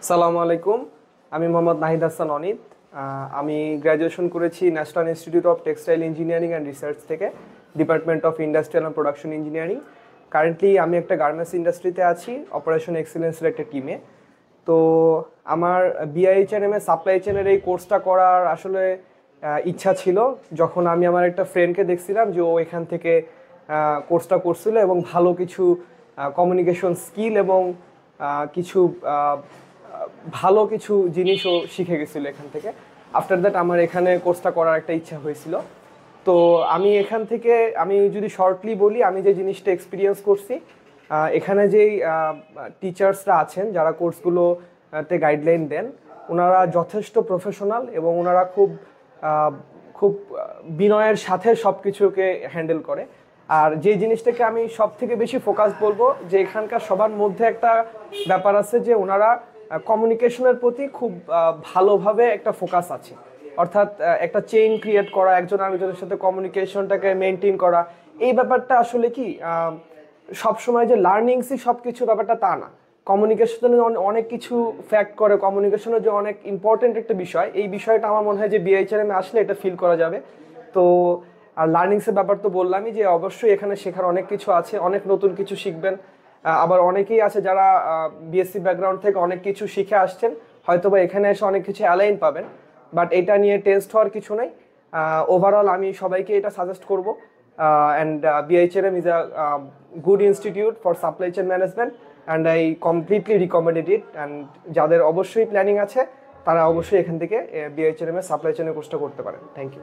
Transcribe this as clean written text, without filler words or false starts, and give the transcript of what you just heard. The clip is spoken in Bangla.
সালামু আলাইকুম। আমি মোহাম্মদ নাহিদ হাসান অনিত। আমি গ্র্যাজুয়েশন করেছি national institute of textile engineering and research থেকে, department of industrial and production engineering. Currently আমি একটা গার্মেন্টস ইন্ডাস্ট্রিতে আছি, অপারেশন এক্সিলেন্সের একটা টিমে। তো আমার বিআইএইচএনএম এ সাপ্লাই চেনের এই কোর্সটা করার আসলে ইচ্ছা ছিল, যখন আমি আমার একটা ফ্রেন্ডকে দেখছিলাম যে ও এখান থেকে কোর্সটা করছিল এবং ভালো কিছু কমিউনিকেশন স্কিল এবং কিছু ভালো কিছু জিনিসও শিখে গেছিলো এখান থেকে। আফটার দ্যাট আমার এখানে কোর্সটা করার একটা ইচ্ছা হয়েছিল। তো আমি এখান থেকে, আমি যদি শর্টলি বলি, আমি যে জিনিসটা এক্সপিরিয়েন্স করছি, এখানে যেই টিচার্সরা আছেন যারা কোর্সগুলোতে গাইডলাইন দেন, ওনারা যথেষ্ট প্রফেশনাল এবং ওনারা খুব খুব বিনয়ের সাথে সব কিছুকে হ্যান্ডেল করে। আর যে জিনিসটাকে আমি সব থেকে বেশি ফোকাস বলবো, যে এখানকার সবার মধ্যে একটা ব্যাপার আছে যে ওনারা কমিউনিকেশনের প্রতি খুব ভালোভাবে একটা ফোকাস আছে। অর্থাৎ একটা চেইন ক্রিয়েট করা, একজন আরেকজনের সাথে কমিউনিকেশনটাকে মেনটেন করা, এই ব্যাপারটা আসলে কি সবসময় যে লার্নিংসই সব কিছু ব্যাপারটা তা না। কমিউনিকেশনের অনেক কিছু ফ্যাক্ট করে, কমিউনিকেশনের যে অনেক ইম্পর্টেন্ট একটা বিষয়, এই বিষয়টা আমার মনে হয় যে বিআইএইচএনএম আসলে এটা ফিল করা যাবে। তো আর লার্নিংসের ব্যাপার তো বললামই, যে অবশ্যই এখানে শেখার অনেক কিছু আছে, অনেক নতুন কিছু শিখবেন। আবার অনেকেই আছে যারা বিএসসি ব্যাকগ্রাউন্ড থেকে অনেক কিছু শিখে আসছেন, হয়তো বা এখানে এসে অনেক কিছু অ্যালাইন পাবেন, বাট এটা নিয়ে টেস্ট হওয়ার কিছু নেই। ওভারঅল আমি সবাইকে এটা সাজেস্ট করবো। And BIHNM is a good institute for supply chain management and I completely recommended it. And যাদের অবশ্যই প্ল্যানিং আছে তারা অবশ্যই এখান থেকে বিআইএইচএনএম এর সাপ্লাই চেইনের কোর্সটা করতে পারেন। Thank you.